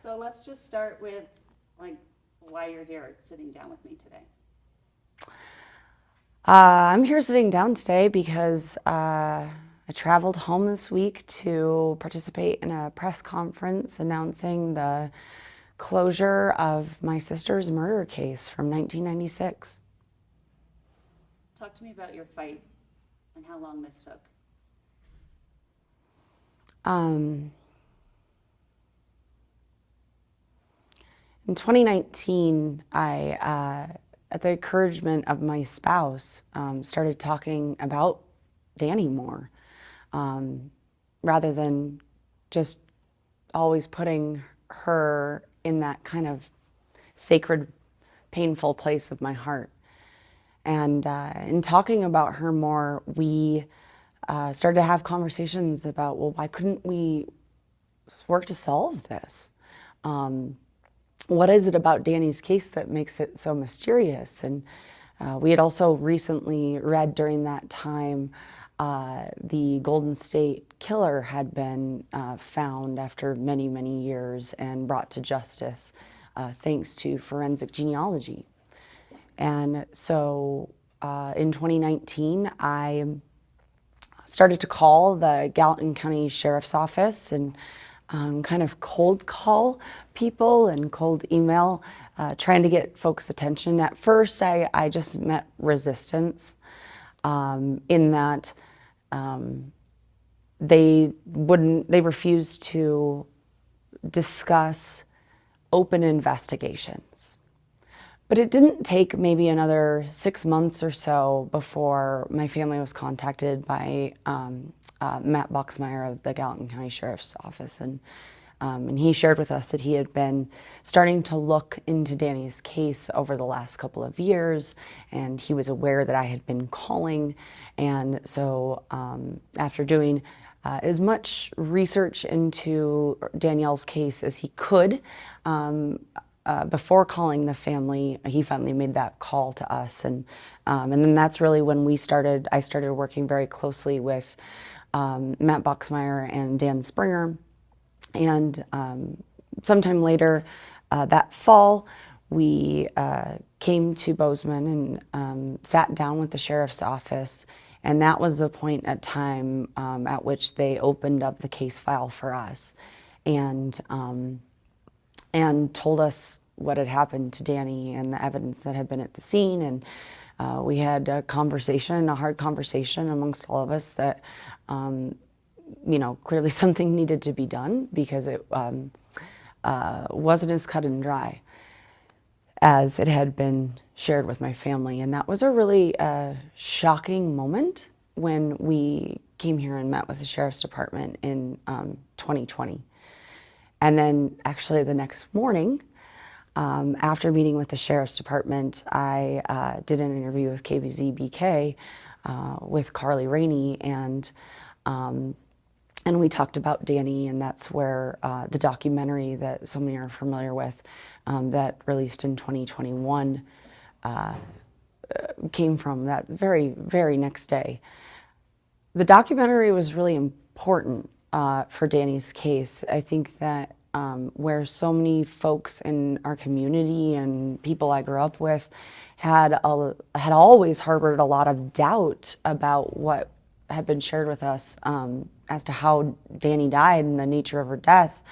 So let's just start with why you're here sitting down with me today. I'm here sitting down today because I traveled home this week to participate in a press conference announcing the closure of my sister's murder case from 1996. Talk to me about your fight and how long this took. Um, in 2019, at the encouragement of my spouse, started talking about Danny more, rather than just always putting her in that kind of sacred, painful place of my heart. And in talking about her more, we started to have conversations about, well, why couldn't we work to solve this? What is it about Danny's case that makes it so mysterious? And we had also recently read during that time the Golden State Killer had been found after many, many years and brought to justice thanks to forensic genealogy. And so in 2019, I started to call the Gallatin County Sheriff's Office and kind of cold call people and cold email, trying to get folks' attention. At first, I just met resistance in that they refused to discuss open investigations. But it didn't take maybe another 6 months or so before my family was contacted by Matt Boxmeyer of the Gallatin County Sheriff's Office, and he shared with us that he had been starting to look into Danny's case over the last couple of years, and he was aware that I had been calling. And so after doing as much research into Danielle's case as he could, before calling the family, he finally made that call to us, and then that's really when I started working very closely with Matt Boxmeyer and Dan Springer, and sometime later that fall, we came to Bozeman and sat down with the sheriff's office, and that was the point at time at which they opened up the case file for us, and told us what had happened to Danny and the evidence that had been at the scene. And we had a hard conversation amongst all of us that, clearly something needed to be done because it wasn't as cut and dry as it had been shared with my family. And that was a really shocking moment when we came here and met with the Sheriff's Department in 2020. And then actually the next morning, after meeting with the Sheriff's Department, I did an interview with KBZ-BK with Carly Rainey, and we talked about Danny, and that's where the documentary that so many are familiar with, that released in 2021, came from that very, very next day. The documentary was really important for Danny's case. I think that where so many folks in our community and people I grew up with had always harbored a lot of doubt about what had been shared with us as to how Danny died and the nature of her death,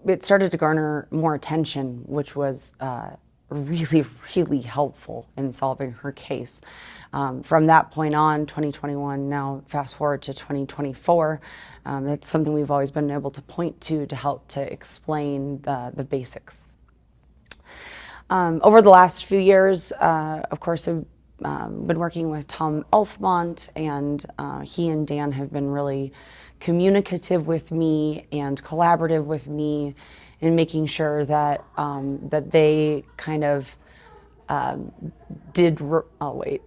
it started to garner more attention, which was really, really helpful in solving her case. From that point on, 2021, now fast forward to 2024, it's something we've always been able to point to help to explain the basics. Over the last few years, of course, I've been working with Tom Elfmont, and he and Dan have been really communicative with me and collaborative with me in making sure that that they kind of oh wait,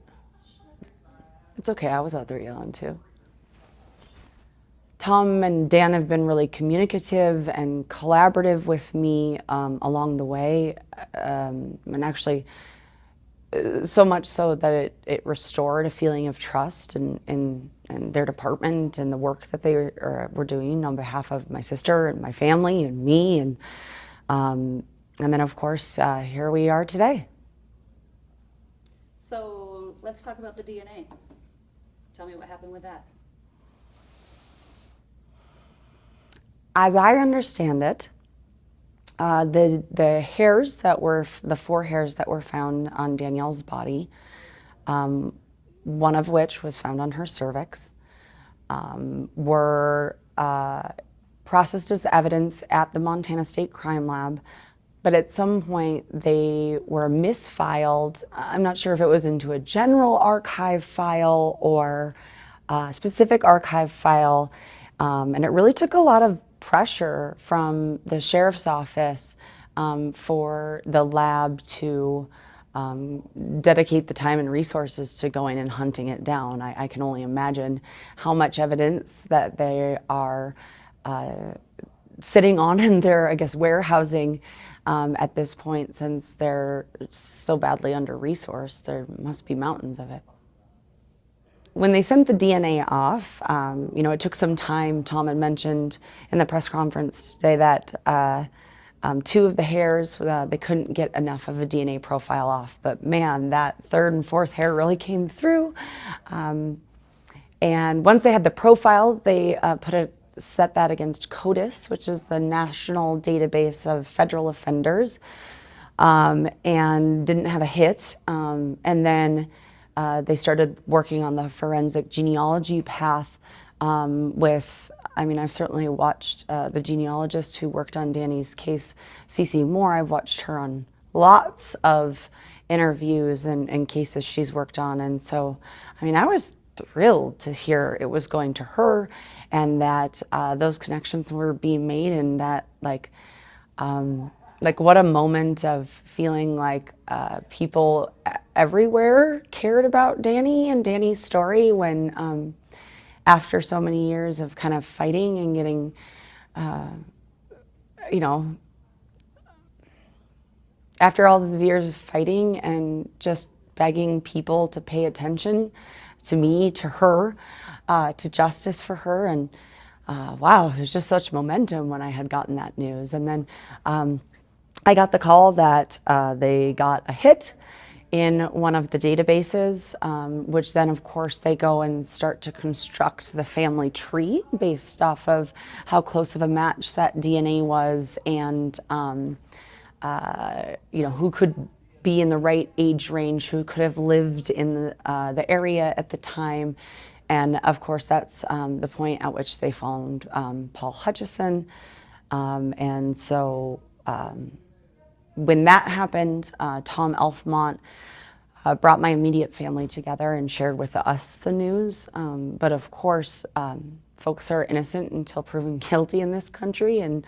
it's okay, I was out there yelling too. Tom and Dan have been really communicative and collaborative with me along the way, and actually so much so that it restored a feeling of trust in their department and the work that they were doing on behalf of my sister and my family and me. And then, of course, here we are today. So let's talk about the DNA. Tell me what happened with that. As I understand it, the hairs that were, the 4 hairs that were found on Danielle's body, one of which was found on her cervix, were processed as evidence at the Montana State Crime Lab, but at some point they were misfiled. I'm not sure if it was into a general archive file or a specific archive file, and it really took a lot of pressure from the sheriff's office for the lab to dedicate the time and resources to going and hunting it down. I can only imagine how much evidence that they are sitting on in their, I guess, warehousing at this point, since they're so badly under-resourced. There must be mountains of it. When they sent the DNA off, you know, it took some time. Tom had mentioned in the press conference today that 2 of the hairs, they couldn't get enough of a DNA profile off. But man, that 3rd and 4th hair really came through. And once they had the profile, they set that against CODIS, which is the national database of federal offenders, and didn't have a hit. And then they started working on the forensic genealogy path with, I mean, I've certainly watched the genealogist who worked on Danny's case, Cece Moore. I've watched her on lots of interviews and cases she's worked on. And so, I mean, I was thrilled to hear it was going to her and that those connections were being made, and that like what a moment of feeling like people everywhere cared about Danny and Danny's story when after so many years of kind of fighting and getting, you know, after all the years of fighting and just begging people to pay attention to me, to her, to justice for her. And wow, it was just such momentum when I had gotten that news. And then I got the call that they got a hit in one of the databases, which then of course they go and start to construct the family tree based off of how close of a match that DNA was, and you know, who could be in the right age range, who could have lived in the area at the time. And of course, that's the point at which they found Paul Hutchinson. And so when that happened, Tom Elfmont brought my immediate family together and shared with us the news. But of course, folks are innocent until proven guilty in this country. And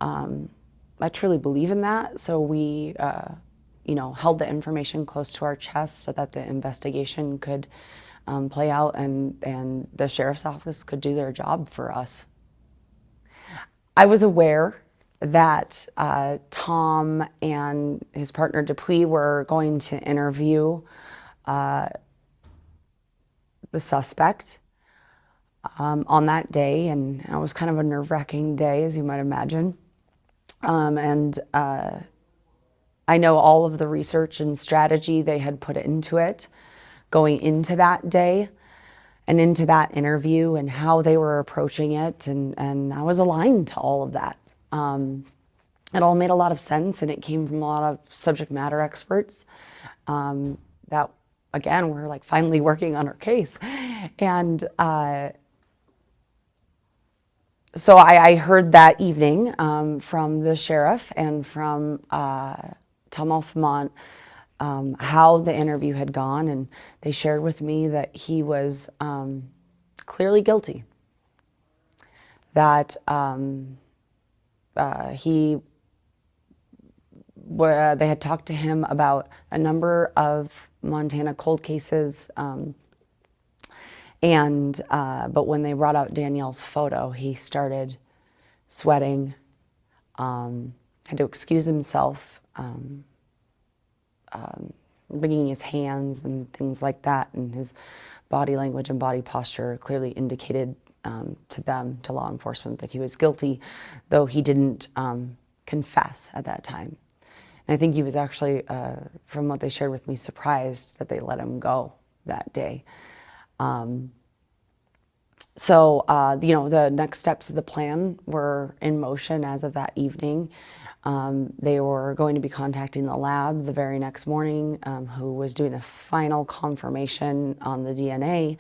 I truly believe in that. So we, you know, held the information close to our chest so that the investigation could play out and the sheriff's office could do their job for us. I was aware that Tom and his partner Dupuis were going to interview the suspect on that day, and it was kind of a nerve-wracking day, as you might imagine. I know all of the research and strategy they had put into it going into that day and into that interview, and how they were approaching it, and I was aligned to all of that. It all made a lot of sense, and it came from a lot of subject matter experts that, again, were like finally working on our case. And so I heard that evening from the sheriff and from Tom Elfmont how the interview had gone, and they shared with me that he was clearly guilty, that they had talked to him about a number of Montana cold cases, but when they brought out Danielle's photo, he started sweating, had to excuse himself, bringing his hands and things like that, and his body language and body posture clearly indicated to law enforcement, that he was guilty, though he didn't confess at that time. And I think he was actually, from what they shared with me, surprised that they let him go that day. So, the next steps of the plan were in motion as of that evening. They were going to be contacting the lab the very next morning, who was doing the final confirmation on the DNA.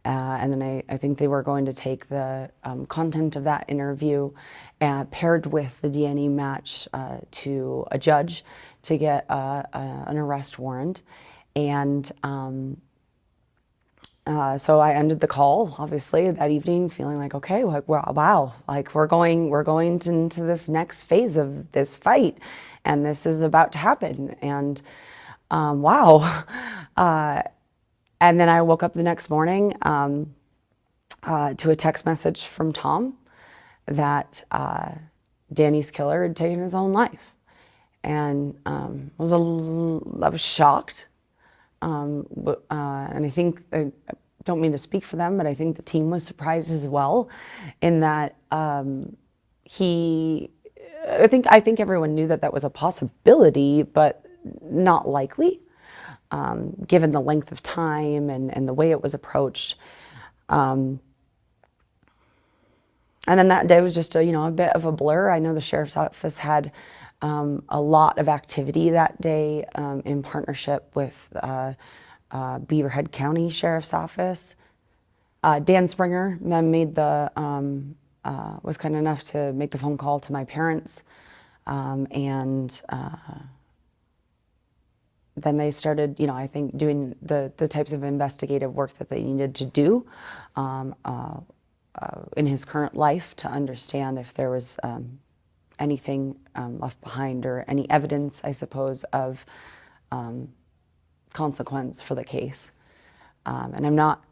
And then I think they were going to take the content of that interview paired with the DNA match to a judge to get an arrest warrant. And so I ended the call, obviously, that evening, feeling like, okay, like, wow, like we're going into this next phase of this fight, and this is about to happen, and wow. And then I woke up the next morning to a text message from Tom that Danny's killer had taken his own life, and I was shocked. And I think, I don't mean to speak for them, but I think the team was surprised as well, in that I think everyone knew that was a possibility, but not likely, given the length of time and the way it was approached. And then that day was just a bit of a blur. I know the sheriff's office had a lot of activity that day in partnership with Beaverhead County Sheriff's Office. Dan Springer then was kind enough to make the phone call to my parents, and then they started, I think, doing the types of investigative work that they needed to do in his current life to understand if there was anything left behind, or any evidence, I suppose, of consequence for the case. And I'm not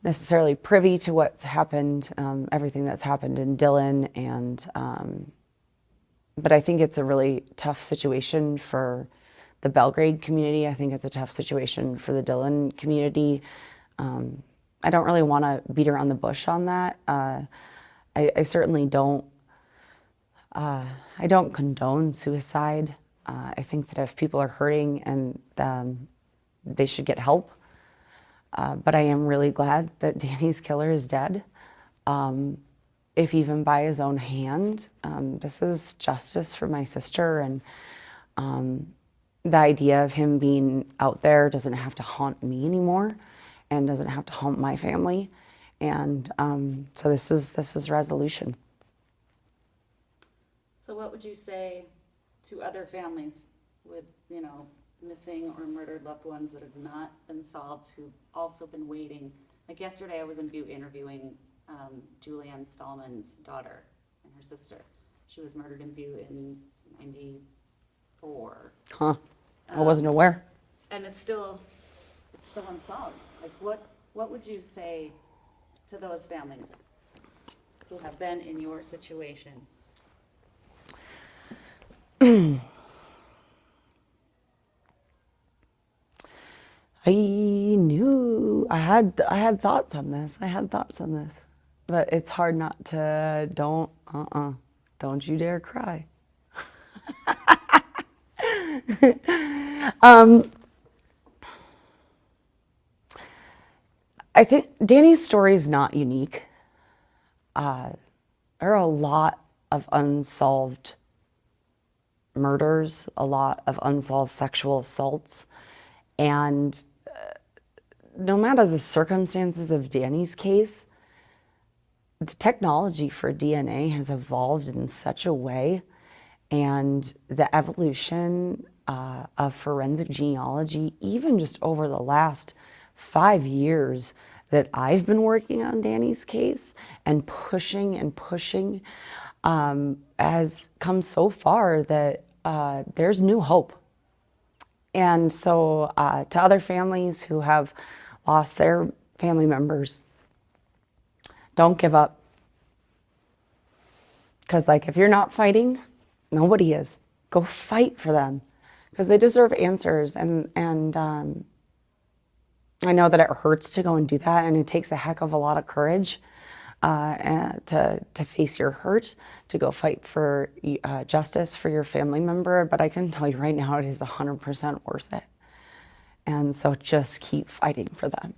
necessarily privy to what's happened, everything that's happened in Dillon, but I think it's a really tough situation for the Belgrade community. I think it's a tough situation for the Dillon community. I don't really want to beat around the bush on that. I certainly don't. I don't condone suicide. I think that if people are hurting, and they should get help. But I am really glad that Danny's killer is dead. If even by his own hand. This is justice for my sister, and the idea of him being out there doesn't have to haunt me anymore, and doesn't have to haunt my family. And so this is resolution. So what would you say to other families with, missing or murdered loved ones that have not been solved, who've also been waiting? Like yesterday, I was in Butte interviewing Julianne Stallman's daughter and her sister. She was murdered in Butte in '94. Huh. I wasn't aware. And it's still unsolved. Like, what would you say to those families who have been in your situation? I knew I had thoughts on this. But it's hard not to don't you dare cry. I think Danny's story is not unique. There are a lot of unsolved murders, a lot of unsolved sexual assaults, and no matter the circumstances of Danny's case, the technology for DNA has evolved in such a way, and the evolution of forensic genealogy, even just over the last 5 years that I've been working on Danny's case and pushing, has come so far that there's new hope. And so to other families who have lost their family members, don't give up. Because if you're not fighting, nobody is. Go fight for them. because they deserve answers. And I know that it hurts to go and do that, and it takes a heck of a lot of courage and to face your hurt, to go fight for justice for your family member. But I can tell you right now, it is 100% worth it. And so just keep fighting for them.